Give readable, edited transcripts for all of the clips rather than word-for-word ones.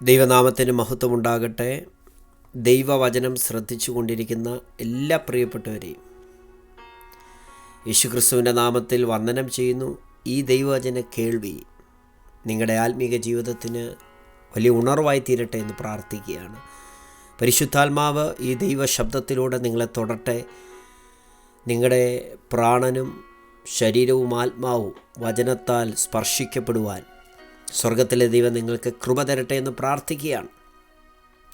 ദൈവനാമത്തിന് മഹത്വമുണ്ടാകട്ടെ. ദൈവവചനം ശ്രദ്ധിച്ചു കൊണ്ടിരിക്കുന്ന എല്ലാ പ്രിയപ്പെട്ടവരെയും യേശുക്രിസ്തുവിൻ്റെ നാമത്തിൽ വന്ദനം ചെയ്യുന്നു. ഈ ദൈവവചന കേൾവി നിങ്ങളുടെ ആത്മീക ജീവിതത്തിന് വലിയ ഉണർവായി തീരട്ടെ എന്ന് പ്രാർത്ഥിക്കുകയാണ്. പരിശുദ്ധാത്മാവ് ഈ ദൈവശബ്ദത്തിലൂടെ നിങ്ങളെ തൊടട്ടെ. നിങ്ങളുടെ പ്രാണനും ശരീരവും ആത്മാവും വചനത്താൽ സ്പർശിക്കപ്പെടുവാൻ സ്വർഗത്തിലെ ദൈവം നിങ്ങൾക്ക് കൃപ തരട്ടെ എന്ന് പ്രാർത്ഥിക്കുകയാണ്.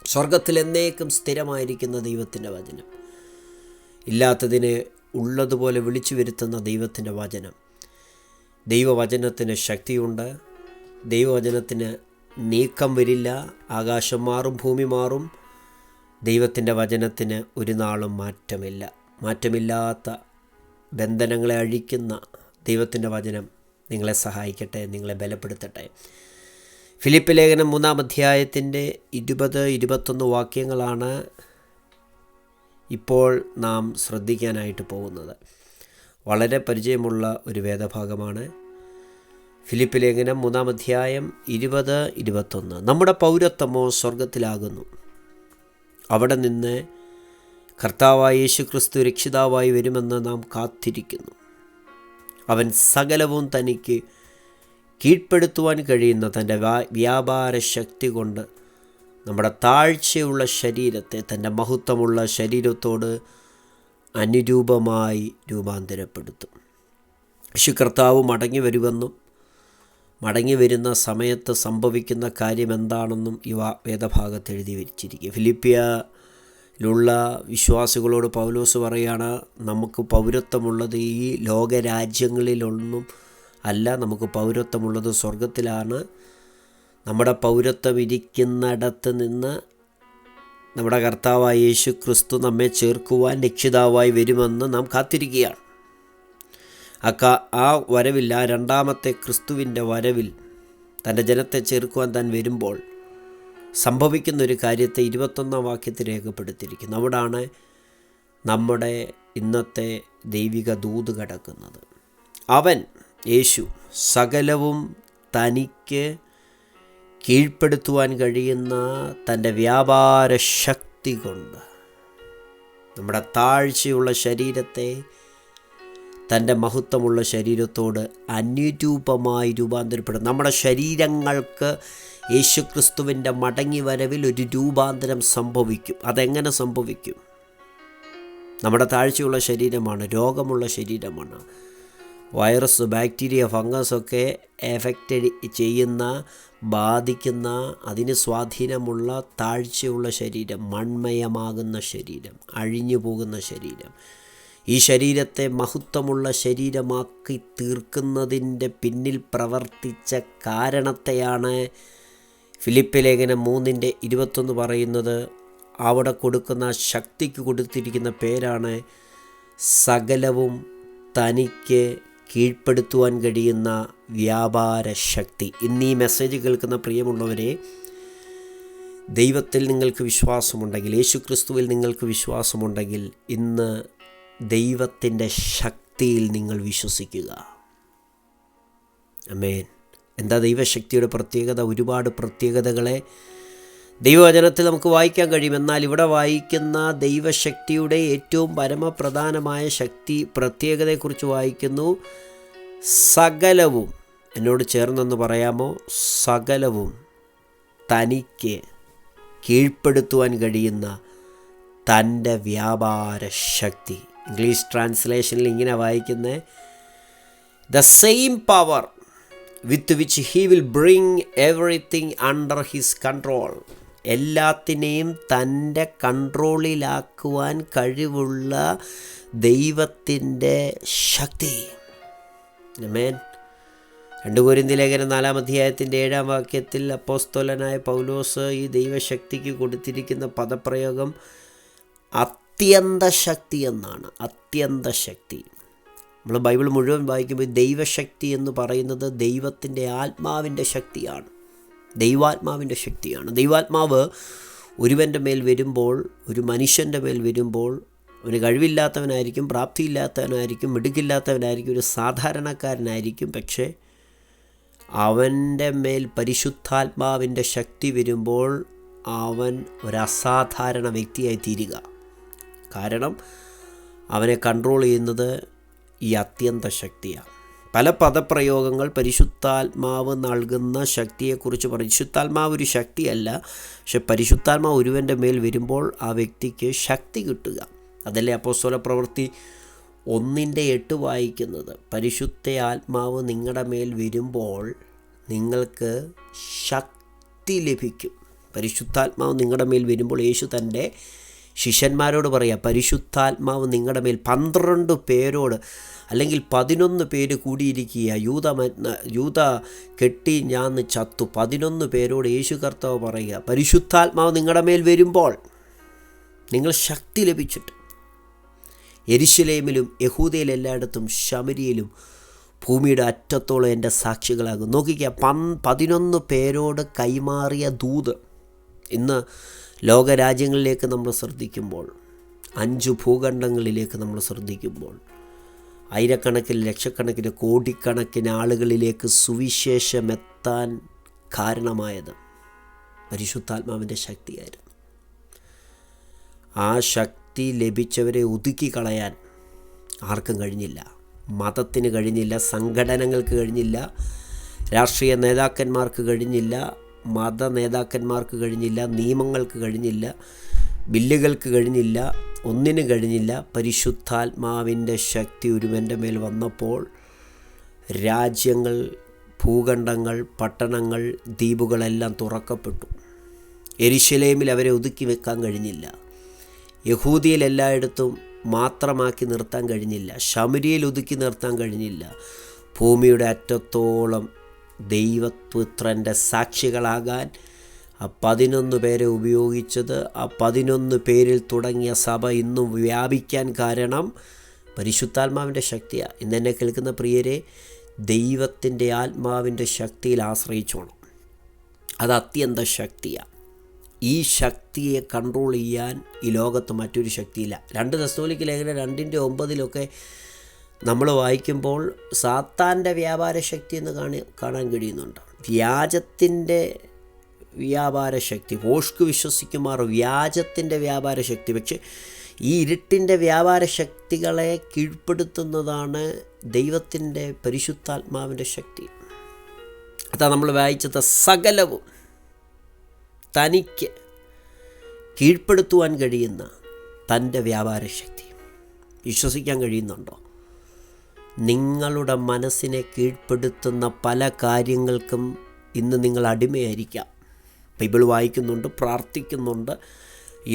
സ്വർഗത്തിൽ എന്നേക്കും സ്ഥിരമായിരിക്കുന്ന ദൈവത്തിൻ്റെ വചനം, ഇല്ലാത്തതിനെ ഉള്ളതുപോലെ വിളിച്ചു വരുത്തുന്ന ദൈവത്തിൻ്റെ വചനം. ദൈവവചനത്തിന് ശക്തിയുണ്ട്. ദൈവവചനത്തിന് നീക്കം വരില്ല. ആകാശം മാറും, ഭൂമി മാറും. ദൈവത്തിൻ്റെ വചനത്തിന് ഒരു നാളും മാറ്റമില്ല. മാറ്റമില്ലാത്ത ബന്ധനങ്ങളെ അഴിക്കുന്ന ദൈവത്തിൻ്റെ വചനം നിങ്ങളെ സഹായിക്കട്ടെ, നിങ്ങളെ ബലപ്പെടുത്തട്ടെ. ഫിലിപ്പ് ലേഖനം 3-ാം അധ്യായത്തിൻ്റെ 20-21 വാക്യങ്ങളാണ് ഇപ്പോൾ നാം ശ്രദ്ധിക്കാനായിട്ട് പോകുന്നത്. വളരെ പരിചയമുള്ള ഒരു വേദഭാഗമാണ്. ഫിലിപ്പ് ലേഖനം 3-ാം അധ്യായം 20-21. നമ്മുടെ പൗരത്വമോ സ്വർഗത്തിലാകുന്നു. അവിടെ നിന്ന് കർത്താവായ യേശുക്രിസ്തു രക്ഷിതാവായി വരുമെന്ന് നാം കാത്തിരിക്കുന്നു. അവൻ സകലവും തനിക്ക് കീഴ്പ്പെടുത്തുവാൻ കഴിയുന്ന തൻ്റെ വ്യാപാര ശക്തി കൊണ്ട് നമ്മുടെ താഴ്ചയുള്ള ശരീരത്തെ തൻ്റെ മഹത്വമുള്ള ശരീരത്തോട് അനുരൂപമായി രൂപാന്തരപ്പെടുത്തും. യേശു കർത്താവ് മടങ്ങി വരുമെന്നും മടങ്ങി വരുന്ന സമയത്ത് സംഭവിക്കുന്ന കാര്യം എന്താണെന്നും ഈ വേദഭാഗത്ത് എഴുതി വച്ചിരിക്കുക. ഫിലിപ്പിയിലുള്ള വിശ്വാസികളോട് പൗലോസ് പറയുകയാണ്, നമുക്ക് പൗരത്വമുള്ളത് ഈ ലോകരാജ്യങ്ങളിലൊന്നും അല്ല, നമുക്ക് പൗരത്വമുള്ളത് സ്വർഗത്തിലാണ്. നമ്മുടെ പൗരത്വം ഇരിക്കുന്നിടത്ത് നിന്ന് നമ്മുടെ കർത്താവായ യേശു ക്രിസ്തു നമ്മെ ചേർക്കുവാൻ രക്ഷിതാവായി വരുമെന്ന് നാം കാത്തിരിക്കുകയാണ്. ആ വരവിൽ, ആ രണ്ടാമത്തെ ക്രിസ്തുവിൻ്റെ വരവിൽ തൻ്റെ ജനത്തെ ചേർക്കുവാൻ താൻ വരുമ്പോൾ സംഭവിക്കുന്നൊരു കാര്യത്തെ 21-ാം വാക്യത്തിൽ രേഖപ്പെടുത്തിയിരിക്കുന്നു. അവിടാണ് നമ്മുടെ ഇന്നത്തെ ദൈവിക ദൂത് കിടക്കുന്നത്. അവൻ യേശു സകലവും തനിക്ക് കീഴ്പ്പെടുത്തുവാൻ കഴിയുന്ന തൻ്റെ വ്യാപാര ശക്തി കൊണ്ട് നമ്മുടെ താഴ്ചയുള്ള ശരീരത്തെ തൻ്റെ മഹത്വമുള്ള ശരീരത്തോട് അനുരൂപമായി രൂപാന്തരപ്പെടും. നമ്മുടെ ശരീരങ്ങൾക്ക് യേശുക്രിസ്തുവിൻ്റെ മടങ്ങി വരവിൽ ഒരു രൂപാന്തരം സംഭവിക്കും. അതെങ്ങനെ സംഭവിക്കും? നമ്മുടെ താഴ്ചയുള്ള ശരീരമാണ്, രോഗമുള്ള ശരീരമാണ്. വൈറസ്, ബാക്ടീരിയ, ഫംഗസൊക്കെ എഫക്റ്റ് ചെയ്യുന്ന, ബാധിക്കുന്ന, അതിന് സ്വാധീനമുള്ള താഴ്ചയുള്ള ശരീരം, മൺമയമാകുന്ന ശരീരം, അഴിഞ്ഞു പോകുന്ന ശരീരം. ഈ ശരീരത്തെ മഹത്വമുള്ള ശരീരമാക്കി തീർക്കുന്നതിൻ്റെ പിന്നിൽ പ്രവർത്തിച്ച കാരണത്തെയാണ് ഫിലിപ്പ് ലേഖനം 3-21 പറയുന്നത്. അവിടെ കൊടുക്കുന്ന ശക്തിക്ക് കൊടുത്തിരിക്കുന്ന പേരാണ് സകലവും തനിക്ക് കീഴ്പ്പെടുത്തുവാൻ കഴിയുന്ന വ്യാപാര ശക്തി. ഇന്ന് ഈ മെസ്സേജ് കേൾക്കുന്ന പ്രിയമുള്ളവരെ, ദൈവത്തിൽ നിങ്ങൾക്ക് വിശ്വാസമുണ്ടെങ്കിൽ, യേശുക്രിസ്തുവിൽ നിങ്ങൾക്ക് വിശ്വാസമുണ്ടെങ്കിൽ, ഇന്ന് ദൈവത്തിൻ്റെ ശക്തിയിൽ നിങ്ങൾ വിശ്വസിക്കുക. ആമേൻ. എന്താ ദൈവശക്തിയുടെ പ്രത്യേകത? ഒരുപാട് പ്രത്യേകതകളെ ദൈവവചനത്തിൽ നമുക്ക് വായിക്കാൻ കഴിയും. എന്നാൽ ഇവിടെ വായിക്കുന്ന ദൈവശക്തിയുടെ ഏറ്റവും പരമപ്രധാനമായ പ്രത്യേകതയെക്കുറിച്ച് വായിക്കുന്നു. സകലവും, എന്നോട് ചേർന്നെന്ന് പറയാമോ? സകലവും തനിക്ക് കീഴ്പ്പെടുത്തുവാൻ കഴിയുന്ന തൻ്റെ വ്യാപാര ശക്തി. ഇംഗ്ലീഷ് ട്രാൻസ്ലേഷനിൽ ഇങ്ങനെ വായിക്കുന്നത്, the same power with which he will bring everything under his control. എല്ലാത്തിനെയും തൻ്റെ കൺട്രോളിലാക്കുവാൻ കഴിവുള്ള ദൈവത്തിൻ്റെ ശക്തി. ആമേൻ. 2 കൊരിന്ത്യർ ലേഖനം 4-ാം അധ്യായത്തിൻ്റെ 7-ാം വാക്യത്തിൽ അപ്പോസ്തലനായ പൗലോസ് ഈ ദൈവശക്തിക്ക് കൊടുത്തിരിക്കുന്ന പദപ്രയോഗം അത്യന്ത ശക്തി എന്നാണ്. അത്യന്ത ശക്തി. നമ്മൾ ബൈബിൾ മുഴുവൻ വായിക്കുമ്പോൾ ദൈവശക്തി എന്ന് പറയുന്നത് ദൈവത്തിൻ്റെ ആത്മാവിൻ്റെ ശക്തിയാണ്, ദൈവാത്മാവിൻ്റെ ശക്തിയാണ്. ദൈവാത്മാവ് ഒരുവൻ്റെ മേൽ വരുമ്പോൾ, ഒരു മനുഷ്യൻ്റെ മേൽ വരുമ്പോൾ, അവന് കഴിവില്ലാത്തവനായിരിക്കും, പ്രാപ്തിയില്ലാത്തവനായിരിക്കും, മിടുക്കില്ലാത്തവനായിരിക്കും, ഒരു സാധാരണക്കാരനായിരിക്കും. പക്ഷേ അവൻ്റെ മേൽ പരിശുദ്ധാത്മാവിൻ്റെ ശക്തി വരുമ്പോൾ അവൻ ഒരസാധാരണ വ്യക്തിയായി തീരുക. കാരണം അവനെ കൺട്രോൾ ചെയ്യുന്നത് ഈ അത്യന്ത ശക്തിയാണ്. പല പദപ്രയോഗങ്ങൾ പരിശുദ്ധാത്മാവ് നൽകുന്ന ശക്തിയെക്കുറിച്ച് പരിശുദ്ധാത്മാവ് ഒരു ശക്തിയല്ല, പക്ഷെ പരിശുദ്ധാത്മാവ് ഒരുവൻ്റെ മേൽ വരുമ്പോൾ ആ വ്യക്തിക്ക് ശക്തി കിട്ടുക. അതല്ലേ അപ്പോസ്തല പ്രവൃത്തി 1:8 വായിക്കുന്നത്. പരിശുദ്ധ ആത്മാവ് നിങ്ങളുടെ മേൽ വരുമ്പോൾ നിങ്ങൾക്ക് ശക്തി ലഭിക്കും. പരിശുദ്ധാത്മാവ് നിങ്ങളുടെ മേൽ വരുമ്പോൾ യേശു തൻ്റെ ശിഷ്യന്മാരോട് പറയുക, പരിശുദ്ധാത്മാവ് നിങ്ങളുടെ മേൽ 12 പേരോട് അല്ലെങ്കിൽ 11 പേര് കൂടിയിരിക്കുക, യൂത കെട്ടി ഞാൻ ചത്തു, 11 പേരോട് യേശു കർത്താവ് പറയുക, പരിശുദ്ധാത്മാവ് നിങ്ങളുടെ മേൽ വരുമ്പോൾ നിങ്ങൾ ശക്തി ലഭിച്ചിട്ട് യെരുശലേമിലും യഹൂദയിലെല്ലായിടത്തും ശമരിയിലും ഭൂമിയുടെ അറ്റത്തോളം എൻ്റെ സാക്ഷികളാകും. നോക്കിക്കുക, 11 പേരോട് കൈമാറിയ ദൂത്. ഇന്ന് ലോകരാജ്യങ്ങളിലേക്ക് നമ്മൾ ശ്രദ്ധിക്കുമ്പോൾ, 5 ഭൂഖണ്ഡങ്ങളിലേക്ക് നമ്മൾ ശ്രദ്ധിക്കുമ്പോൾ, ആയിരക്കണക്കിന് ലക്ഷക്കണക്കിന് കോടിക്കണക്കിന് ആളുകളിലേക്ക് സുവിശേഷമെത്താൻ കാരണമായത് പരിശുദ്ധാത്മാവിൻ്റെ ശക്തിയായിരുന്നു. ആ ശക്തി ലഭിച്ചവരെ ഒതുക്കി കളയാൻ ആർക്കും കഴിഞ്ഞില്ല. മതത്തിന് കഴിഞ്ഞില്ല, സംഘടനകൾക്ക് കഴിഞ്ഞില്ല, രാഷ്ട്രീയ നേതാക്കന്മാർക്ക് കഴിഞ്ഞില്ല, മത നേതാക്കന്മാർക്ക് കഴിഞ്ഞില്ല, നിയമങ്ങൾക്ക് കഴിഞ്ഞില്ല, ബില്ലുകൾക്ക് കഴിഞ്ഞില്ല, ഒന്നിനും കഴിഞ്ഞില്ല. പരിശുദ്ധാത്മാവിൻ്റെ ശക്തി ഒരുവൻ്റെ മേൽ വന്നപ്പോൾ രാജ്യങ്ങൾ, ഭൂഖണ്ഡങ്ങൾ, പട്ടണങ്ങൾ, ദ്വീപുകളെല്ലാം തുറക്കപ്പെട്ടു. യെരുശലേമിൽ അവരെ ഒതുക്കി വെക്കാൻ കഴിഞ്ഞില്ല, യഹൂദിയിൽ എല്ലായിടത്തും മാത്രമാക്കി നിർത്താൻ കഴിഞ്ഞില്ല, ശമരിയിൽ ഒതുക്കി നിർത്താൻ കഴിഞ്ഞില്ല. ഭൂമിയുടെ അറ്റത്തോളം ദൈവപുത്രൻ്റെ സാക്ഷികളാകാൻ ആ 11 പേരെ ഉപയോഗിച്ചത്, ആ 11 പേരിൽ തുടങ്ങിയ സഭ ഇന്നും വ്യാപിക്കാൻ കാരണം പരിശുദ്ധാത്മാവിൻ്റെ ശക്തിയാണ്. ഇന്നെന്നെ കേൾക്കുന്ന പ്രിയരെ, ദൈവത്തിൻ്റെ ആത്മാവിൻ്റെ ശക്തിയിൽ ആശ്രയിച്ചോണം. അത് അത്യന്ത ശക്തിയാണ്. ഈ ശക്തിയെ കൺട്രോൾ ചെയ്യാൻ ഈ ലോകത്ത് മറ്റൊരു ശക്തിയില്ല. 2 തെസ്സലോനിക്ക ലേഖനം 2:9 നമ്മൾ വായിക്കുമ്പോൾ സാത്താൻ്റെ വ്യാപാര ശക്തി എന്ന് കാണാൻ കഴിയുന്നുണ്ട്. വ്യാജത്തിൻ്റെ വ്യാപാര ശക്തി, ഭോഷ്ക് വിശ്വസിക്കുമാർ വ്യാജത്തിൻ്റെ വ്യാപാര ശക്തി. പക്ഷേ ഈ ഇരുട്ടിൻ്റെ വ്യാപാര ശക്തികളെ കീഴ്പ്പെടുത്തുന്നതാണ് ദൈവത്തിൻ്റെ പരിശുദ്ധാത്മാവിൻ്റെ ശക്തി. അതാ നമ്മൾ വായിച്ചത്, സകലവും തനിക്ക് കീഴ്പ്പെടുത്തുവാൻ കഴിയുന്ന തൻ്റെ വ്യാപാര ശക്തി. വിശ്വസിക്കാൻ കഴിയുന്നുണ്ടോ? നിങ്ങളുടെ മനസ്സിനെ കീഴ്പ്പെടുത്തുന്ന പല കാര്യങ്ങൾക്കും ഇന്ന് നിങ്ങൾ അടിമയായിരിക്കാം. ബൈബിൾ വായിക്കുന്നുണ്ട്, പ്രാർത്ഥിക്കുന്നുണ്ട്,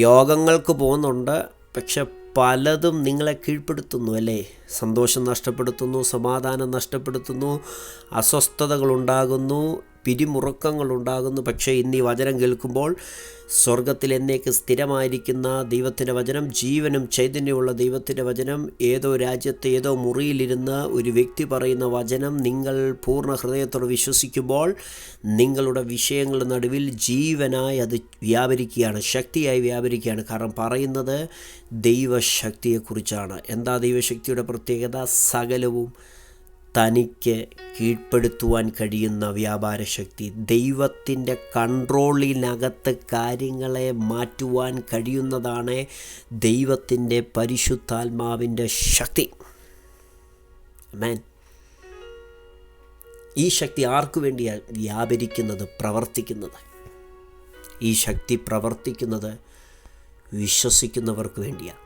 യോഗങ്ങൾക്ക് പോകുന്നുണ്ട്, പക്ഷെ പലതും നിങ്ങളെ കീഴ്പ്പെടുത്തുന്നു അല്ലേ? സന്തോഷം നഷ്ടപ്പെടുത്തുന്നു, സമാധാനം നഷ്ടപ്പെടുത്തുന്നു, അസ്വസ്ഥതകളുണ്ടാകുന്നു, പിരിമുറുക്കങ്ങളുണ്ടാകുന്നു. പക്ഷേ ഇന്ന് ഈ വചനം കേൾക്കുമ്പോൾ സ്വർഗത്തിൽ എന്നേക്ക് സ്ഥിരമായിരിക്കുന്ന ദൈവത്തിൻ്റെ വചനം, ജീവനും ചൈതന്യമുള്ള ദൈവത്തിൻ്റെ വചനം, ഏതോ രാജ്യത്ത് ഏതോ മുറിയിലിരുന്ന് ഒരു വ്യക്തി പറയുന്ന വചനം നിങ്ങൾ പൂർണ്ണ ഹൃദയത്തോടെ വിശ്വസിക്കുമ്പോൾ നിങ്ങളുടെ വിഷയങ്ങളുടെ നടുവിൽ ജീവനായി അത് വ്യാപരിക്കുകയാണ്, ശക്തിയായി വ്യാപരിക്കുകയാണ്. കാരണം പറയുന്നത് ദൈവശക്തിയെക്കുറിച്ചാണ്. എന്താ ദൈവശക്തിയുടെ പ്രത്യേകത? സകലവും തനിക്ക് കീഴ്പ്പെടുത്തുവാൻ കഴിയുന്ന വ്യാപാര ശക്തി. ദൈവത്തിൻ്റെ കൺട്രോളിനകത്ത് കാര്യങ്ങളെ മാറ്റുവാൻ കഴിയുന്നതാണ് ദൈവത്തിൻ്റെ പരിശുദ്ധാത്മാവിൻ്റെ ശക്തി. ആമേൻ. ഈ ശക്തി ആർക്കു വേണ്ടിയാണ് വ്യാപരിക്കുന്നത്, പ്രവർത്തിക്കുന്നത്? ഈ ശക്തി പ്രവർത്തിക്കുന്നത് വിശ്വസിക്കുന്നവർക്ക് വേണ്ടിയാണ്.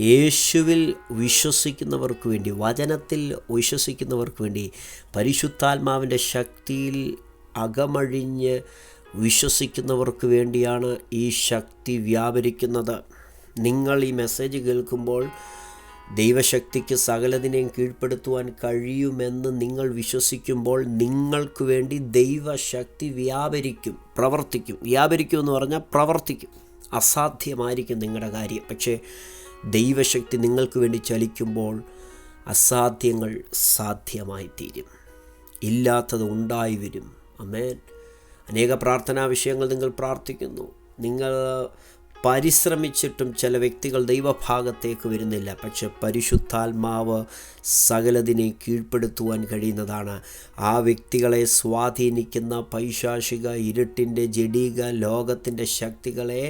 യേശുവിൽ വിശ്വസിക്കുന്നവർക്ക് വേണ്ടി, വചനത്തിൽ വിശ്വസിക്കുന്നവർക്ക് വേണ്ടി, പരിശുദ്ധാത്മാവിൻ്റെ ശക്തിയിൽ അകമഴിഞ്ഞ് വിശ്വസിക്കുന്നവർക്ക് വേണ്ടിയാണ് ഈ ശക്തി വ്യാപരിക്കുന്നത്. നിങ്ങൾ ഈ മെസ്സേജ് കേൾക്കുമ്പോൾ ദൈവശക്തിക്ക് സകലതിനെയും കീഴ്പ്പെടുത്തുവാൻ കഴിയുമെന്ന് നിങ്ങൾ വിശ്വസിക്കുമ്പോൾ നിങ്ങൾക്ക് വേണ്ടി ദൈവശക്തി വ്യാപരിക്കും, പ്രവർത്തിക്കും. വ്യാപരിക്കും എന്ന് പറഞ്ഞാൽ പ്രവർത്തിക്കും. അസാധ്യമായിരിക്കും നിങ്ങളുടെ കാര്യം, പക്ഷേ ദൈവശക്തി നിങ്ങൾക്ക് വേണ്ടി ചലിക്കുമ്പോൾ അസാധ്യങ്ങൾ സാധ്യമായി തീരും, ഇല്ലാത്തത് ഉണ്ടായി വരും. ആമേൻ. അനേക പ്രാർത്ഥനാ വിഷയങ്ങൾ നിങ്ങൾ പ്രാർത്ഥിക്കുന്നു, നിങ്ങൾ പരിശ്രമിച്ചിട്ടും ചില വ്യക്തികൾ ദൈവഭാഗത്തേക്ക് വരുന്നില്ല. പക്ഷെ പരിശുദ്ധാത്മാവ് സകലതിനെ കീഴ്പ്പെടുത്തുവാൻ കഴിയുന്നതാണ്. ആ വ്യക്തികളെ സ്വാധീനിക്കുന്ന പൈശാചിക ഇരുട്ടിൻ്റെ ജഡീക ലോകത്തിൻ്റെ ശക്തികളെ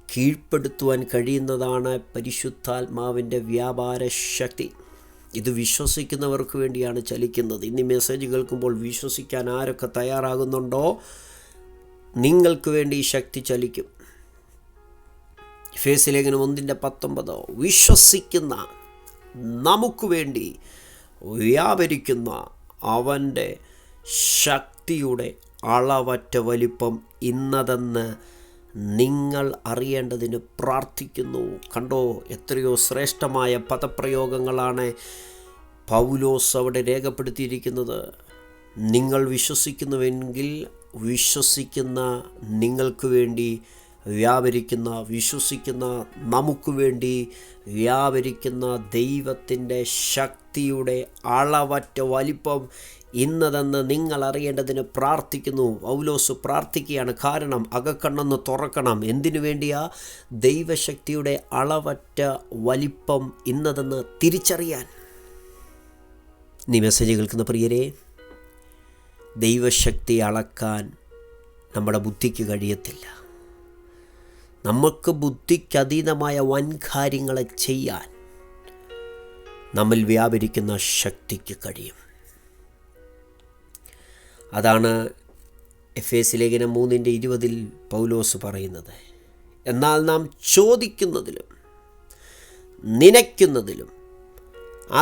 കീഴ്പ്പെടുത്തുവാൻ കഴിയുന്നതാണ് പരിശുദ്ധാത്മാവിൻ്റെ വ്യാപാര ശക്തി. ഇത് വിശ്വസിക്കുന്നവർക്ക് വേണ്ടിയാണ് ചലിക്കുന്നത്. ഇന്ന് മെസ്സേജ് കേൾക്കുമ്പോൾ വിശ്വസിക്കാൻ ആരൊക്കെ തയ്യാറാകുന്നുണ്ടോ, നിങ്ങൾക്ക് വേണ്ടി ഈ ശക്തി ചലിക്കും. എഫേസ്യലേഖനം 1:19 വിശ്വസിക്കുന്ന നമുക്ക് വേണ്ടി വ്യാപരിക്കുന്ന അവൻ്റെ ശക്തിയുടെ അളവറ്റ വലിപ്പം ഇന്നതെന്ന് നിങ്ങൾ അറിയേണ്ടതിന് പ്രാർത്ഥിക്കുന്നു. കണ്ടോ, എത്രയോ ശ്രേഷ്ഠമായ പദപ്രയോഗങ്ങളാണ് പൗലോസ് അവിടെ രേഖപ്പെടുത്തിയിരിക്കുന്നത്. നിങ്ങൾ വിശ്വസിക്കുന്നുവെങ്കിൽ വിശ്വസിക്കുന്ന നിങ്ങൾക്ക് വേണ്ടി വ്യാപരിക്കുന്ന, വിശ്വസിക്കുന്ന നമുക്ക് വേണ്ടി വ്യാപരിക്കുന്ന ദൈവത്തിൻ്റെ ശക്തിയുടെ അളവറ്റ വലിപ്പം ഇന്നതെന്ന് നിങ്ങൾ അറിയേണ്ടതിന് പ്രാർത്ഥിക്കുന്നു. പൗലോസ് പ്രാർത്ഥിക്കുകയാണ്. കാരണം അകക്കണ്ണൊന്ന് തുറക്കണം. എന്തിനു വേണ്ടിയാ? ദൈവശക്തിയുടെ അളവറ്റ വലിപ്പം ഇന്നതെന്ന് തിരിച്ചറിയാൻ. നീ മെസ്സേജ് കേൾക്കുന്ന പ്രിയരെ, ദൈവശക്തി അളക്കാൻ നമ്മുടെ ബുദ്ധിക്ക് കഴിയത്തില്ല. നമുക്ക് ബുദ്ധിക്കതീതമായ വൻ കാര്യങ്ങളെ ചെയ്യാൻ നമ്മിൽ വ്യാപരിക്കുന്ന ശക്തിക്ക് കഴിയും. അതാണ് എഫേസ്യലേഖനം 3:20 പൗലോസ് പറയുന്നത്. എന്നാൽ നാം ചോദിക്കുന്നതിലും നനയ്ക്കുന്നതിലും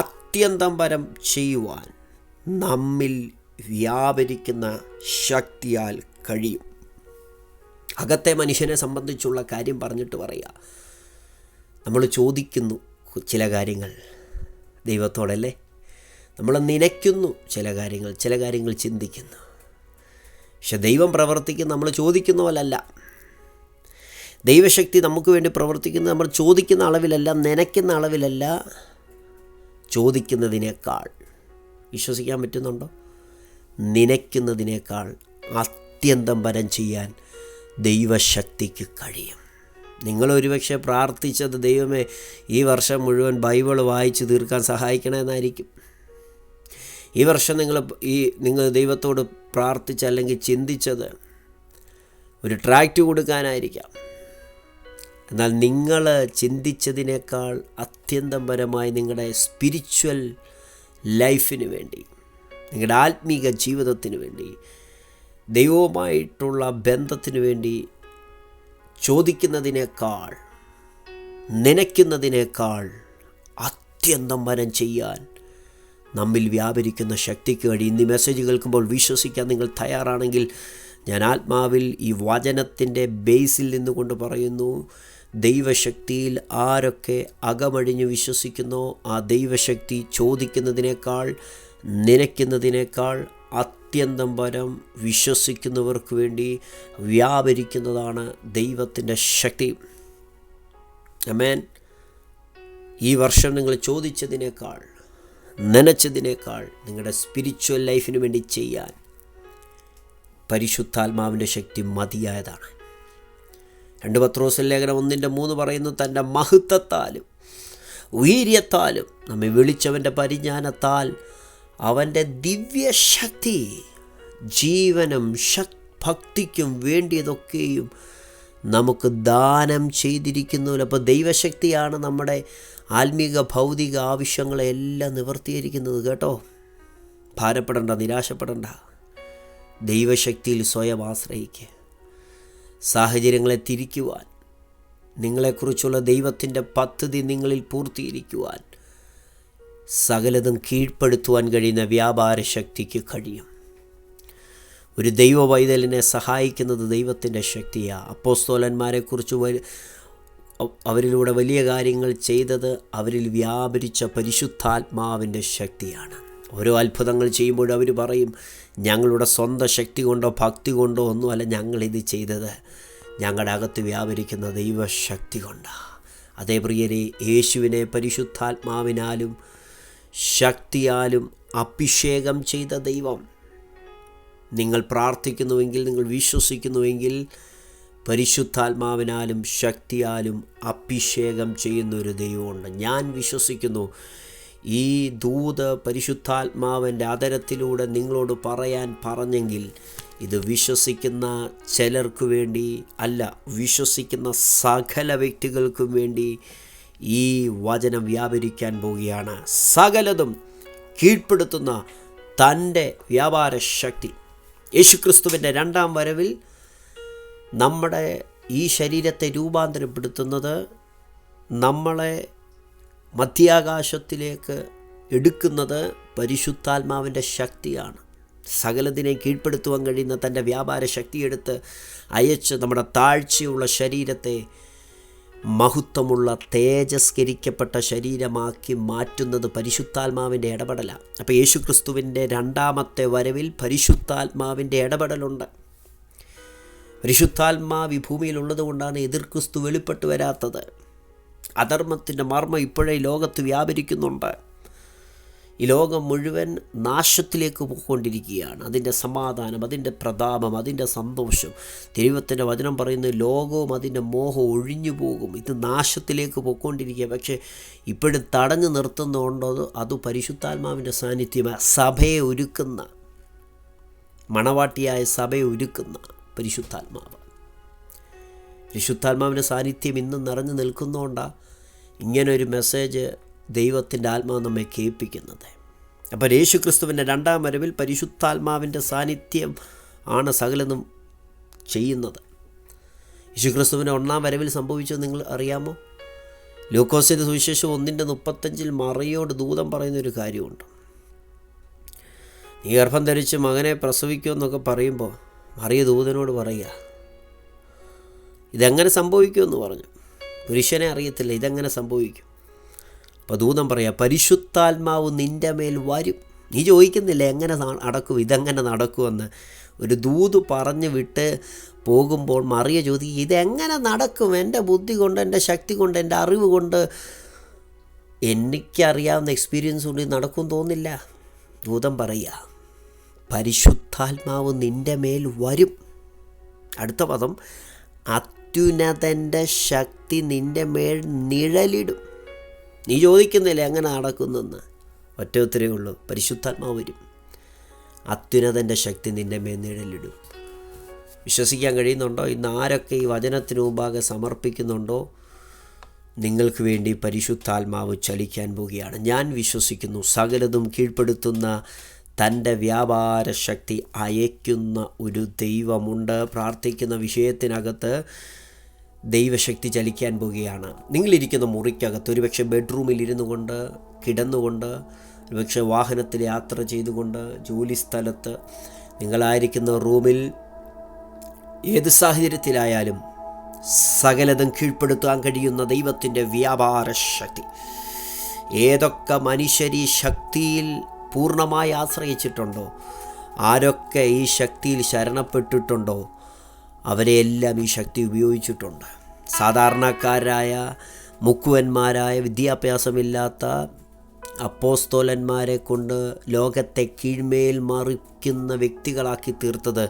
അത്യന്തം പരം ചെയ്യുവാൻ നമ്മിൽ വ്യാപരിക്കുന്ന ശക്തിയാൽ കഴിയും. അകത്തെ മനുഷ്യനെ സംബന്ധിച്ചുള്ള കാര്യം പറഞ്ഞിട്ട് പറയുക. നമ്മൾ ചോദിക്കുന്നു ചില കാര്യങ്ങൾ ദൈവത്തോടല്ലേ, നമ്മൾ നനയ്ക്കുന്നു ചില കാര്യങ്ങൾ ചിന്തിക്കുന്നു. പക്ഷെ ദൈവം പ്രവർത്തിക്കുന്ന നമ്മൾ ചോദിക്കുന്ന പോലല്ല. ദൈവശക്തി നമുക്ക് വേണ്ടി പ്രവർത്തിക്കുന്നത് നമ്മൾ ചോദിക്കുന്ന അളവിലല്ല, നനയ്ക്കുന്ന അളവിലല്ല, ചോദിക്കുന്നതിനേക്കാൾ. വിശ്വസിക്കാൻ പറ്റുന്നുണ്ടോ? നനയ്ക്കുന്നതിനേക്കാൾ അത്യന്തം പരം ചെയ്യാൻ ദൈവശക്തിക്ക് കഴിയും. നിങ്ങളൊരുപക്ഷെ പ്രാർത്ഥിച്ചത് ദൈവമേ ഈ വർഷം മുഴുവൻ ബൈബിൾ വായിച്ച് തീർക്കാൻ സഹായിക്കണമെന്നായിരിക്കും. ഈ വർഷം നിങ്ങൾ ദൈവത്തോട് പ്രാർത്ഥിച്ച അല്ലെങ്കിൽ ചിന്തിച്ചത് ഒരു ട്രാക്റ്റ് കൊടുക്കാനായിരിക്കാം. എന്നാൽ നിങ്ങൾ ചിന്തിച്ചതിനേക്കാൾ അത്യന്തം പരമായി നിങ്ങളുടെ സ്പിരിച്വൽ ലൈഫിന് വേണ്ടി, നിങ്ങളുടെ ആത്മീക ജീവിതത്തിന് വേണ്ടി, ദൈവവുമായിട്ടുള്ള ബന്ധത്തിന് വേണ്ടി ചോദിക്കുന്നതിനേക്കാൾ നനയ്ക്കുന്നതിനേക്കാൾ അത്യന്തം പരം ചെയ്യാൻ നമ്മിൽ വ്യാപരിക്കുന്ന ശക്തിക്ക് കഴിയും. ഇന്ന് മെസ്സേജ് കേൾക്കുമ്പോൾ വിശ്വസിക്കാൻ നിങ്ങൾ തയ്യാറാണെങ്കിൽ ഞാൻ ആത്മാവിൽ ഈ വചനത്തിൻ്റെ ബേസിൽ നിന്നുകൊണ്ട് പറയുന്നു, ദൈവശക്തിയിൽ ആരൊക്കെ അകമഴിഞ്ഞ് വിശ്വസിക്കുന്നോ ആ ദൈവശക്തി ചോദിക്കുന്നതിനേക്കാൾ നനയ്ക്കുന്നതിനേക്കാൾ അത്യന്തം പരം വിശ്വസിക്കുന്നവർക്ക് വേണ്ടി വ്യാപരിക്കുന്നതാണ് ദൈവത്തിൻ്റെ ശക്തി. ആമേൻ. ഈ വർഷം നിങ്ങൾ ചോദിച്ചതിനേക്കാൾ നനച്ചതിനേക്കാൾ നിങ്ങളുടെ സ്പിരിച്വൽ ലൈഫിന് വേണ്ടി ചെയ്യാൻ പരിശുദ്ധാത്മാവിൻ്റെ ശക്തി മതിയായതാണ്. 2 പത്രോസ് ലേഖനം 1:3 പറയുന്നു, തൻ്റെ മഹത്വത്താലും വീര്യത്താലും നമ്മെ വിളിച്ചവൻ്റെ പരിജ്ഞാനത്താൽ അവൻ്റെ ദിവ്യശക്തി ജീവനും ഭക്തിക്കും വേണ്ടിയതൊക്കെയും നമുക്ക് ദാനം ചെയ്തിരിക്കുന്നു. അപ്പോൾ ദൈവശക്തിയാണ് നമ്മുടെ ആത്മീക ഭൗതിക ആവശ്യങ്ങളെല്ലാം നിവർത്തീകരിക്കുന്നത്. കേട്ടോ, ഭാരപ്പെടേണ്ട, നിരാശപ്പെടേണ്ട. ദൈവശക്തിയിൽ സ്വയം ആശ്രയിക്കുക. സാഹചര്യങ്ങളെ തിരിക്കുവാൻ, നിങ്ങളെക്കുറിച്ചുള്ള ദൈവത്തിൻ്റെ പദ്ധതി നിങ്ങളിൽ പൂർത്തീകരിക്കുവാൻ, സകലതും കീഴ്പ്പെടുത്തുവാൻ കഴിയുന്ന വ്യാപാര ശക്തിക്ക് കഴിയും. ഒരു ദൈവ പൈതലിനെ സഹായിക്കുന്നത് ദൈവത്തിൻ്റെ ശക്തിയാണ്. അപ്പോസ്തലന്മാരെക്കുറിച്ച് അവരിലൂടെ വലിയ കാര്യങ്ങൾ ചെയ്തത് അവരിൽ വ്യാപരിച്ച പരിശുദ്ധാത്മാവിൻ്റെ ശക്തിയാണ്. ഓരോ അത്ഭുതങ്ങൾ ചെയ്യുമ്പോൾ അവർ പറയും, ഞങ്ങളുടെ സ്വന്തം ശക്തി കൊണ്ടോ ഭക്തി കൊണ്ടോ ഒന്നുമല്ല ഞങ്ങളിത് ചെയ്തത്, ഞങ്ങളുടെ അകത്ത് വ്യാപരിക്കുന്ന ദൈവശക്തി കൊണ്ടാണ്. അതേ പ്രിയരെ, യേശുവിനെ പരിശുദ്ധാത്മാവിനാലും ശക്തിയാലും അഭിഷേകം ചെയ്ത ദൈവം, നിങ്ങൾ പ്രാർത്ഥിക്കുന്നുവെങ്കിൽ, നിങ്ങൾ വിശ്വസിക്കുന്നുവെങ്കിൽ പരിശുദ്ധാത്മാവിനാലും ശക്തിയാലും അഭിഷേകം ചെയ്യുന്നൊരു ദൈവമുണ്ട്. ഞാൻ വിശ്വസിക്കുന്നു ഈ ദൂത് പരിശുദ്ധാത്മാവിൻ്റെ അതരത്തിലൂടെ നിങ്ങളോട് പറയാൻ പറഞ്ഞെങ്കിൽ ഇത് വിശ്വസിക്കുന്ന ചിലർക്ക് വേണ്ടി അല്ല, വിശ്വസിക്കുന്ന സകല വ്യക്തികൾക്കും വേണ്ടി ഈ വചനം വ്യാപരിക്കാൻ പോവുകയാണ്. സകലതും കീഴ്പ്പെടുത്തുന്ന തൻ്റെ വ്യാപാര ശക്തി യേശുക്രിസ്തുവിൻ്റെ രണ്ടാം വരവിൽ നമ്മുടെ ഈ ശരീരത്തെ രൂപാന്തരപ്പെടുത്തുന്നത്, നമ്മളെ മധ്യാകാശത്തിലേക്ക് എടുക്കുന്നത് പരിശുദ്ധാത്മാവിൻ്റെ ശക്തിയാണ്. സകലതിനെ കീഴ്പ്പെടുത്തുവാൻ കഴിയുന്ന തൻ്റെ വ്യാപാര ശക്തിയെടുത്ത് അയച്ച് നമ്മുടെ താഴ്ചയുള്ള ശരീരത്തെ മഹത്വമുള്ള തേജസ്കരിക്കപ്പെട്ട ശരീരമാക്കി മാറ്റുന്നത് പരിശുദ്ധാത്മാവിൻ്റെ ഇടപെടലാണ്. അപ്പോൾ യേശുക്രിസ്തുവിൻ്റെ രണ്ടാമത്തെ വരവിൽ പരിശുദ്ധാത്മാവിൻ്റെ ഇടപെടലുണ്ട്. പരിശുദ്ധാത്മാവ് ഈ ഭൂമിയിലുള്ളത് കൊണ്ടാണ് എതിർ ക്രിസ്തു വെളിപ്പെട്ട് വരാത്തത്. അധർമ്മത്തിൻ്റെ മർമ്മം ഇപ്പോഴേ ലോകത്ത് വ്യാപരിക്കുന്നുണ്ട്. ഈ ലോകം മുഴുവൻ നാശത്തിലേക്ക് പോയിക്കൊണ്ടിരിക്കുകയാണ്. അതിൻ്റെ സമാധാനം, അതിൻ്റെ പ്രതാപം, അതിൻ്റെ സന്തോഷം, ദൈവത്തിൻ്റെ വചനം പറയുന്ന ലോകവും അതിൻ്റെ മോഹവും ഒഴിഞ്ഞു പോകും. ഇത് നാശത്തിലേക്ക് പോയിക്കൊണ്ടിരിക്കുക. പക്ഷേ ഇപ്പോഴും തടഞ്ഞു നിർത്തുന്നുണ്ടോ? അത് പരിശുദ്ധാത്മാവിൻ്റെ സാന്നിധ്യമാണ്. സഭയെ ഒരുക്കുന്ന, മണവാട്ടിയായ സഭയെ ഒരുക്കുന്ന പരിശുദ്ധാത്മാവ്. പരിശുദ്ധാത്മാവിൻ്റെ സാന്നിധ്യം ഇന്നും നിറഞ്ഞു നിൽക്കുന്നതുകൊണ്ടാണ് ഇങ്ങനൊരു മെസ്സേജ് ദൈവത്തിൻ്റെ ആത്മാവ് നമ്മെ കേൾപ്പിക്കുന്നത്. അപ്പോൾ യേശുക്രിസ്തുവിൻ്റെ രണ്ടാം വരവിൽ പരിശുദ്ധാത്മാവിൻ്റെ സാന്നിധ്യം ആണ് സകലതും ചെയ്യുന്നത്. യേശുക്രിസ്തുവിൻ്റെ ഒന്നാം വരവിൽ സംഭവിച്ചത് നിങ്ങൾ അറിയാമോ? ലൂക്കോസിൻ്റെ സുവിശേഷം 1:35 മറിയോട് ദൂതൻ പറയുന്നൊരു കാര്യമുണ്ട്. നീ ഗർഭം ധരിച്ച് മകനെ പ്രസവിക്കുമെന്നൊക്കെ പറയുമ്പോൾ മറിയ ദൂതനോട് പറയുക, ഇതെങ്ങനെ സംഭവിക്കുമെന്ന് പറഞ്ഞു. പുരുഷനെ അറിയത്തില്ല, ഇതെങ്ങനെ സംഭവിക്കും. അപ്പോൾ ദൂതൻ പറയാം, പരിശുദ്ധാത്മാവ് നിൻ്റെ മേൽ വരും. നീ ചോദിക്കുന്നില്ല എങ്ങനെ നടക്കും, ഇതെങ്ങനെ നടക്കുമെന്ന്. ഒരു ദൂത് പറഞ്ഞു വിട്ട് പോകുമ്പോൾ മറിയ ചോദിക്കും, ഇതെങ്ങനെ നടക്കും? എൻ്റെ ബുദ്ധി കൊണ്ട്, എൻ്റെ ശക്തി കൊണ്ട്, എൻ്റെ അറിവ് കൊണ്ട്, എനിക്കറിയാവുന്ന എക്സ്പീരിയൻസ് കൊണ്ട് നടക്കും തോന്നില്ല. ദൂതൻ പറയുക, പരിശുദ്ധാത്മാവ് നിൻ്റെ മേൽ വരും. അടുത്ത പദം, അത്യുന്നതൻ്റെ ശക്തി നിൻ്റെ മേൽ നിഴലിടും. നീ ചോദിക്കുന്നില്ല എങ്ങനെ നടക്കുന്നെന്ന്. ഒറ്റ ഉത്തരവേ ഉള്ളൂ, പരിശുദ്ധാത്മാവ് വരും. അത്യുന്നതൻ്റെ ശക്തി നിൻ്റെ മേൽ നിഴലിടും. വിശ്വസിക്കാൻ കഴിയുന്നുണ്ടോ? ഇന്ന് ആരൊക്കെ ഈ വചനത്തിന് മുമ്പാകെ സമർപ്പിക്കുന്നുണ്ടോ, നിങ്ങൾക്ക് വേണ്ടി പരിശുദ്ധാത്മാവ് ചലിക്കാൻ പോവുകയാണ്. ഞാൻ വിശ്വസിക്കുന്നു സകലതും കീഴ്പ്പെടുത്തുന്ന തൻ്റെ വ്യാപാര ശക്തി അയക്കുന്ന ഒരു ദൈവമുണ്ട്. പ്രാർത്ഥിക്കുന്ന വിഷയത്തിനകത്ത് ദൈവശക്തി ചലിക്കാൻ പോവുകയാണ്. നിങ്ങളിരിക്കുന്ന മുറിക്കകത്ത്, ഒരുപക്ഷെ ബെഡ്റൂമിൽ ഇരുന്നു കൊണ്ട്, കിടന്നുകൊണ്ട്, ഒരുപക്ഷെ വാഹനത്തിൽ യാത്ര ചെയ്തുകൊണ്ട്, ജോലി സ്ഥലത്ത്, നിങ്ങളായിരിക്കുന്ന റൂമിൽ, ഏത് സാഹചര്യത്തിലായാലും സകലതും കീഴ്പ്പെടുത്താൻ കഴിയുന്ന ദൈവത്തിൻ്റെ വ്യാപാര ശക്തി. ഏതൊക്കെ മനുഷ്യരീ ശക്തിയിൽ പൂർണ്ണമായി ആശ്രയിച്ചിട്ടുണ്ടോ, ആരൊക്കെ ഈ ശക്തിയിൽ ശരണപ്പെട്ടിട്ടുണ്ടോ, അവരെയെല്ലാം ഈ ശക്തി ഉപയോഗിച്ചിട്ടുണ്ട്. സാധാരണക്കാരായ മുക്കുവന്മാരായ വിദ്യാഭ്യാസമില്ലാത്ത അപ്പോസ്തോലന്മാരെ കൊണ്ട് ലോകത്തെ കീഴ്മേൽ മറിക്കുന്ന വ്യക്തികളാക്കി തീർത്തത്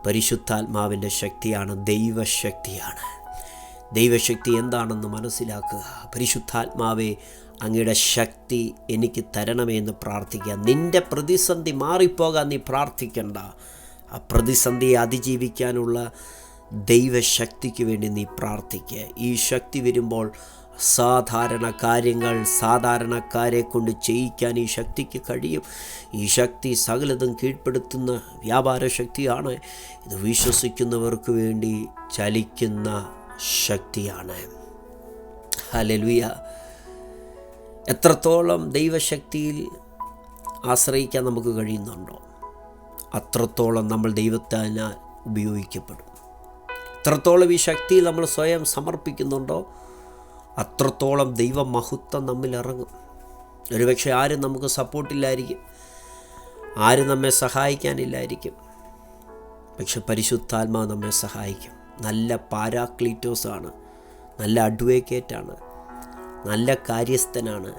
പരിശുദ്ധാത്മാവിൻ്റെ ശക്തിയാണ്, ദൈവശക്തിയാണ്. ദൈവശക്തി എന്താണെന്ന് മനസ്സിലാക്കുക. പരിശുദ്ധാത്മാവെ, അങ്ങയുടെ ശക്തി എനിക്ക് തരണമേ എന്ന് പ്രാർത്ഥിക്കുക. നിൻ്റെ പ്രതിസന്ധി മാറിപ്പോകാൻ നീ പ്രാർത്ഥിക്കണ്ട. ആ പ്രതിസന്ധിയെ അതിജീവിക്കാനുള്ള ദൈവശക്തിക്ക് വേണ്ടി നീ പ്രാർത്ഥിക്കുക. ഈ ശക്തി വരുമ്പോൾ സാധാരണ കാര്യങ്ങൾ സാധാരണക്കാരെ കൊണ്ട് ചെയ്യിക്കാൻ ഈ ശക്തിക്ക് കഴിയും. ഈ ശക്തി സകലതും കീഴ്പ്പെടുത്തുന്ന വ്യാപാര ശക്തിയാണ്. ഇത് വിശ്വസിക്കുന്നവർക്ക് വേണ്ടി ചലിക്കുന്ന ശക്തിയാണ്. ഹല്ലേലൂയ. എത്രത്തോളം ദൈവശക്തിയിൽ ആശ്രയിക്കാൻ നമുക്ക് കഴിയുന്നുണ്ടോ, അത്രത്തോളം നമ്മൾ ദൈവത്താൽ ഉപയോഗിക്കപ്പെടും. എത്രത്തോളം ഈ ശക്തിയിൽ നമ്മൾ സ്വയം സമർപ്പിക്കുന്നുണ്ടോ, അത്രത്തോളം ദൈവമഹത്വം നമ്മിൽ ഇറങ്ങും. ഒരുപക്ഷെ ആരും നമുക്ക് സപ്പോർട്ടില്ലായിരിക്കും, ആരും നമ്മെ സഹായിക്കാനില്ലായിരിക്കും. പക്ഷെ പരിശുദ്ധാത്മാവ് നമ്മെ സഹായിക്കും. നല്ല പാരാക്ലീറ്റോസാണ്, നല്ല അഡ്വക്കേറ്റാണ്, നല്ല കാര്യസ്ഥനാണ്.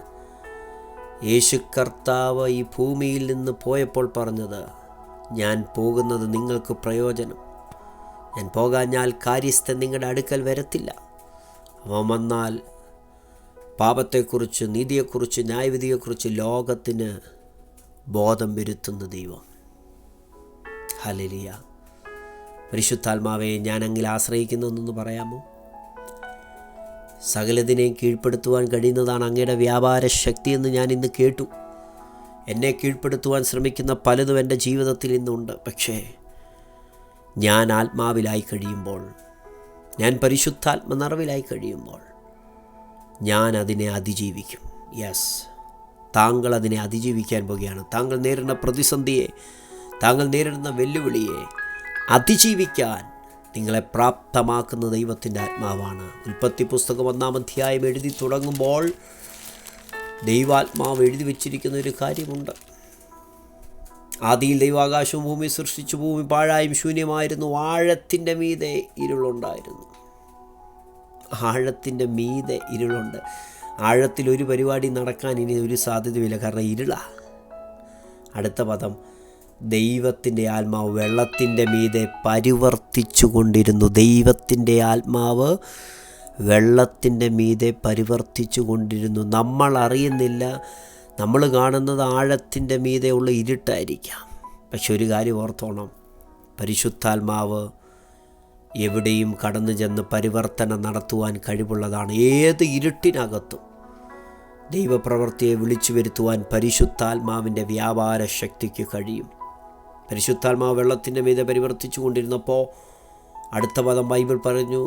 യേശു കർത്താവ് ഈ ഭൂമിയിൽ നിന്ന് പോയപ്പോൾ പറഞ്ഞത്, ഞാൻ പോകുന്നത് നിങ്ങൾക്ക് പ്രയോജനം, ഞാൻ പോകാഞ്ഞാൽ കാര്യസ്ഥൻ നിങ്ങളുടെ അടുക്കൽ വരത്തില്ല. അവൻ വന്നാൽ പാപത്തെക്കുറിച്ച്, നീതിയെക്കുറിച്ച്, ന്യായവിധിയെക്കുറിച്ച് ലോകത്തിന് ബോധം വരുത്തുന്ന ദൈവം. ഹല്ലേലൂയ. പരിശുദ്ധാത്മാവെ, ഞാൻ അങ്ങിൽ ആശ്രയിക്കുന്നതെന്ന് പറയാമോ? സകലതിനെയും കീഴ്പ്പെടുത്തുവാൻ കഴിയുന്നതാണ് അങ്ങയുടെ വ്യാപാര ശക്തിയെന്ന് ഞാൻ ഇന്ന് കേട്ടു. എന്നെ കീഴ്പ്പെടുത്തുവാൻ ശ്രമിക്കുന്ന പലതും എൻ്റെ ജീവിതത്തിൽ ഇന്നുണ്ട്. പക്ഷേ ഞാൻ ആത്മാവിലായി കഴിയുമ്പോൾ, ഞാൻ പരിശുദ്ധാത്മ നിറവിലായി കഴിയുമ്പോൾ ഞാൻ അതിനെ അതിജീവിക്കും. യെസ്, താങ്കൾ അതിനെ അതിജീവിക്കാൻ പോകുകയാണ്. താങ്കൾ നേരിടുന്ന പ്രതിസന്ധിയെ, താങ്കൾ നേരിടുന്ന വെല്ലുവിളിയെ അതിജീവിക്കാൻ നിങ്ങളെ പ്രാപ്തമാക്കുന്ന ദൈവത്തിൻ്റെ ആത്മാവാണ്. ഉൽപ്പത്തി പുസ്തകം 1-ാം അധ്യായം എഴുതി തുടങ്ങുമ്പോൾ ദൈവാത്മാവ് എഴുതി വച്ചിരിക്കുന്ന ഒരു കാര്യമുണ്ട്. ആദിയിൽ ദൈവാകാശവും ഭൂമി സൃഷ്ടിച്ചു. ഭൂമി പാഴായും ശൂന്യമായിരുന്നു. ആഴത്തിൻ്റെ മീതെ ഇരുളുണ്ടായിരുന്നു. ആഴത്തിൻ്റെ മീതെ ഇരുളുണ്ട്. ആഴത്തിലൊരു പരിപാടി നടക്കാൻ ഇനി ഒരു സാധ്യതയുമില്ല, കാരണം ഇരുളാ. അടുത്ത പദം, ദൈവത്തിൻ്റെ ആത്മാവ് വെള്ളത്തിൻ്റെ മീതെ പരിവർത്തിച്ചു കൊണ്ടിരുന്നു. ദൈവത്തിൻ്റെ ആത്മാവ് വെള്ളത്തിൻ്റെ മീതെ പരിവർത്തിച്ചു കൊണ്ടിരുന്നു. നമ്മൾ അറിയുന്നില്ല. നമ്മൾ കാണുന്നത് ആഴത്തിൻ്റെ മീതെ ഉള്ള ഇരുട്ടായിരിക്കാം. പക്ഷെ ഒരു കാര്യം ഓർത്തോണം, പരിശുദ്ധാത്മാവ് എവിടെയും കടന്നു ചെന്ന് പരിവർത്തനം നടത്തുവാൻ കഴിവുള്ളതാണ്. ഏത് ഇരുട്ടിനകത്തും ദൈവപ്രവൃത്തിയെ വിളിച്ചു വരുത്തുവാൻ പരിശുദ്ധാത്മാവിൻ്റെ വ്യാപാര ശക്തിക്ക് കഴിയും. പരിശുദ്ധാത്മാവ് വെള്ളത്തിൻ്റെ മീതെ പരിവർത്തിച്ചു കൊണ്ടിരുന്നപ്പോൾ അടുത്ത പദം ബൈബിൾ പറഞ്ഞു,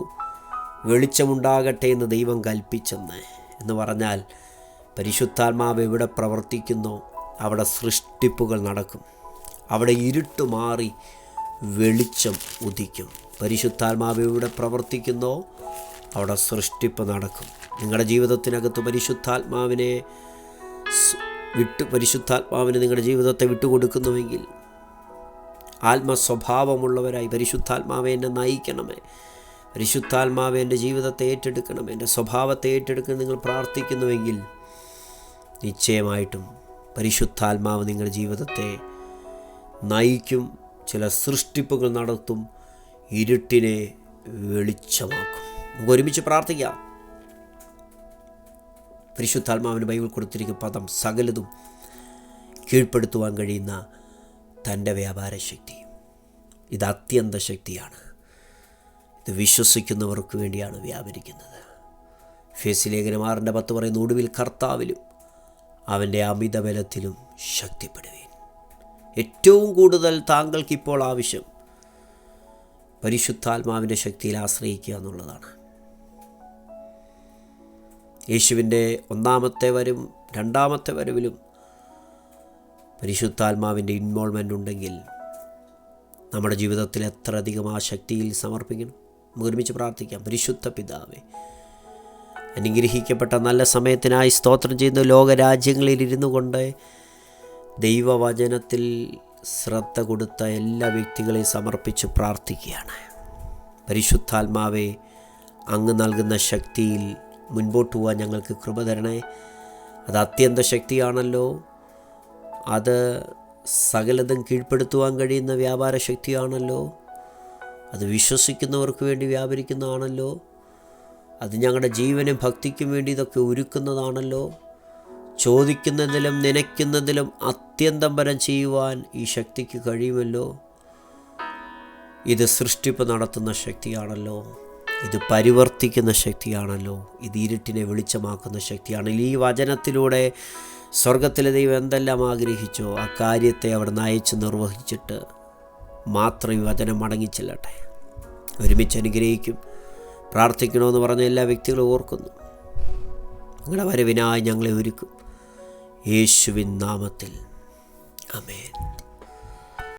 വെളിച്ചമുണ്ടാകട്ടെ എന്ന് ദൈവം കൽപ്പിച്ചെന്ന്. എന്ന് പറഞ്ഞാൽ പരിശുദ്ധാത്മാവ് എവിടെ പ്രവർത്തിക്കുന്നോ അവിടെ സൃഷ്ടിപ്പുകൾ നടക്കും. അവിടെ ഇരുട്ട് മാറി വെളിച്ചം ഉദിക്കും. പരിശുദ്ധാത്മാവ് എവിടെ പ്രവർത്തിക്കുന്നോ അവിടെ സൃഷ്ടിപ്പ് നടക്കും. നിങ്ങളുടെ ജീവിതത്തിനകത്ത് പരിശുദ്ധാത്മാവിനെ നിങ്ങളുടെ ജീവിതത്തെ വിട്ടുകൊടുക്കുന്നുവെങ്കിൽ, ആത്മസ്വഭാവമുള്ളവരായി പരിശുദ്ധാത്മാവെ എന്നെ നയിക്കണമേ, പരിശുദ്ധാത്മാവെ എൻ്റെ ജീവിതത്തെ ഏറ്റെടുക്കണമേ, എൻ്റെ സ്വഭാവത്തെ ഏറ്റെടുക്കണം നിങ്ങൾ പ്രാർത്ഥിക്കുന്നുവെങ്കിൽ നിശ്ചയമായിട്ടും പരിശുദ്ധാത്മാവ് നിങ്ങളുടെ ജീവിതത്തെ നയിക്കും. ചില സൃഷ്ടിപ്പുകൾ നടത്തും, ഇരുട്ടിനെ വെളിച്ചമാക്കും. നമുക്ക് ഒരുമിച്ച് പ്രാർത്ഥിക്കാം. പരിശുദ്ധാത്മാവിന് ബൈബിൾ കൊടുത്തിരിക്കുന്ന പദം സകലതും കീഴ്പ്പെടുത്തുവാൻ കഴിയുന്ന തൻ്റെ വ്യാപാര ശക്തി. ഇത് അത്യന്ത ശക്തിയാണ്. ഇത് വിശ്വസിക്കുന്നവർക്ക് വേണ്ടിയാണ് വ്യാപരിക്കുന്നത്. എഫേസ്യ ലേഖനം 6:10 പറയുന്നു, ഒടുവിൽ കർത്താവിലും അവൻ്റെ അമിത ബലത്തിലും ശക്തിപ്പെടുവീൻ. ഏറ്റവും കൂടുതൽ താങ്കൾക്കിപ്പോൾ ആവശ്യം പരിശുദ്ധാത്മാവിൻ്റെ ശക്തിയിൽ ആശ്രയിക്കുക എന്നുള്ളതാണ്. യേശുവിൻ്റെ 1-ാമത്തെ വരവും 2-ാമത്തെ വരവിലും പരിശുദ്ധാത്മാവിൻ്റെ ഇൻവോൾവ്മെൻ്റ് ഉണ്ടെങ്കിൽ നമ്മുടെ ജീവിതത്തിൽ എത്ര അധികം ആ ശക്തിയിൽ സമർപ്പിക്കണം. നമുക്ക് ഒരുമിച്ച് പ്രാർത്ഥിക്കാം. പരിശുദ്ധ പിതാവേ, അനുഗ്രഹിക്കപ്പെട്ട നല്ല സമയത്തിനായി സ്തോത്രം ചെയ്യുന്ന ലോകരാജ്യങ്ങളിൽ ഇരുന്നു കൊണ്ട് ദൈവവചനത്തിൽ ശ്രദ്ധ കൊടുത്ത എല്ലാ വ്യക്തികളെയും സമർപ്പിച്ച് പ്രാർത്ഥിക്കുകയാണ്. പരിശുദ്ധാത്മാവെ, അങ്ങ് നൽകുന്ന ശക്തിയിൽ മുൻപോട്ട് പോകാൻ ഞങ്ങൾക്ക് കൃപ തരണേ. അത് അത്യന്ത ശക്തിയാണല്ലോ. അത് സകലതും കീഴ്പ്പെടുത്തുവാൻ കഴിയുന്ന വ്യാപാര ശക്തിയാണല്ലോ. അത് വിശ്വസിക്കുന്നവർക്ക് വേണ്ടി വ്യാപരിക്കുന്നതാണല്ലോ. അത് ഞങ്ങളുടെ ജീവനും ഭക്തിക്കും വേണ്ടി ഇതൊക്കെ ഒരുക്കുന്നതാണല്ലോ. ചോദിക്കുന്നതിലും നനയ്ക്കുന്നതിലും അത്യന്തം വരം ചെയ്യുവാൻ ഈ ശക്തിക്ക് കഴിയുമല്ലോ. ഇത് സൃഷ്ടിപ്പ് നടത്തുന്ന ശക്തിയാണല്ലോ. ഇത് പരിവർത്തിക്കുന്ന ശക്തിയാണല്ലോ. ഇത് ഇരുട്ടിനെ വെളിച്ചമാക്കുന്ന ശക്തിയാണ്. ഈ വചനത്തിലൂടെ സ്വർഗത്തിലെ ദൈവം എന്തെല്ലാം ആഗ്രഹിച്ചോ ആ കാര്യത്തെ അവിടെ നയിച്ച് നിർവഹിച്ചിട്ട് മാത്രം ഈ വചനം മടങ്ങിച്ചെല്ലട്ടെ. ഒരുമിച്ച് അനുഗ്രഹിക്കും. പ്രാർത്ഥിക്കണമെന്ന് പറഞ്ഞ എല്ലാ വ്യക്തികളും ഓർക്കുന്നു. നിങ്ങളുടെ വരവിനായി ഞങ്ങളെ ഒരുക്കും. യേശുവിൻ നാമത്തിൽ ആമേൻ.